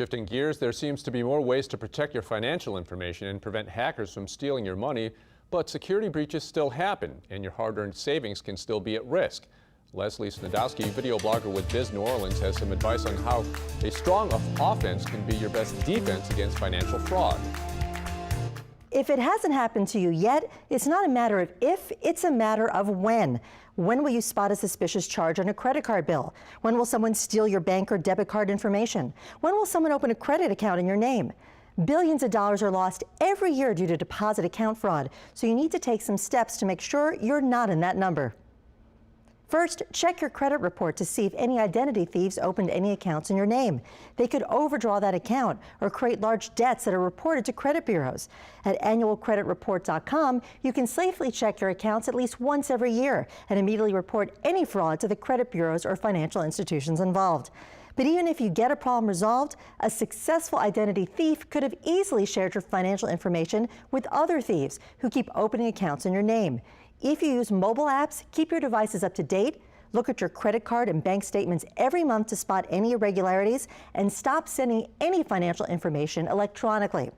Shifting gears, there seems to be more ways to protect your financial information and prevent hackers from stealing your money, but security breaches still happen, and your hard-earned savings can still be at risk. Leslie Snadowsky, video blogger with Biz New Orleans, has some advice on how a strong offense can be your best defense against financial fraud. If it hasn't happened to you yet, it's not a matter of if, it's a matter of when. When will you spot a suspicious charge on a credit card bill? When will someone steal your bank or debit card information? When will someone open a credit account in your name? Billions of dollars are lost every year due to deposit account fraud, so you need to take some steps to make sure you're not in that number. First, check your credit report to see if any identity thieves opened any accounts in your name. They could overdraw that account or create large debts that are reported to credit bureaus. At annualcreditreport.com, you can safely check your accounts at least once every year and immediately report any fraud to the credit bureaus or financial institutions involved. But even if you get a problem resolved, a successful identity thief could have easily shared your financial information with other thieves who keep opening accounts in your name. If you use mobile apps, keep your devices up to date, look at your credit card and bank statements every month to spot any irregularities, and stop sending any financial information electronically.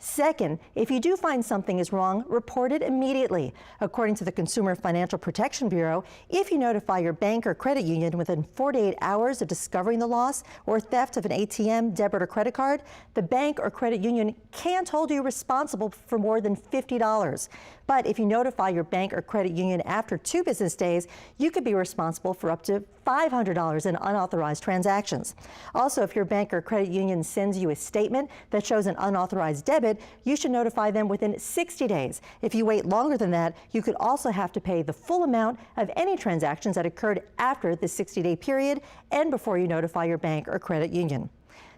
Second, if you do find something is wrong, report it immediately. According to the Consumer Financial Protection Bureau, if you notify your bank or credit union within 48 hours of discovering the loss or theft of an ATM, debit, or credit card, the bank or credit union can't hold you responsible for more than $50. But if you notify your bank or credit union after 2 business days, you could be responsible for up to $500 in unauthorized transactions. Also, if your bank or credit union sends you a statement that shows an unauthorized debit, you should notify them within 60 days. If you wait longer than that, you could also have to pay the full amount of any transactions that occurred after the 60-day period and before you notify your bank or credit union.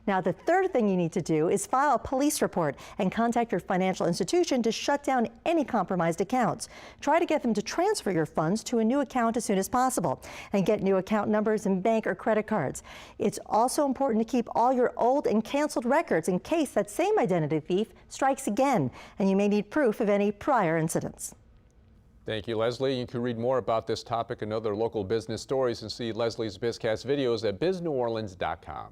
Now, the third thing you need to do is file a police report and contact your financial institution to shut down any compromised accounts. Try to get them to transfer your funds to a new account as soon as possible and get new account numbers and bank or credit cards. It's also important to keep all your old and canceled records in case that same identity thief strikes again, and you may need proof of any prior incidents. Thank you, Leslie. You can read more about this topic and other local business stories and see Leslie's Bizcast videos at bizneworleans.com.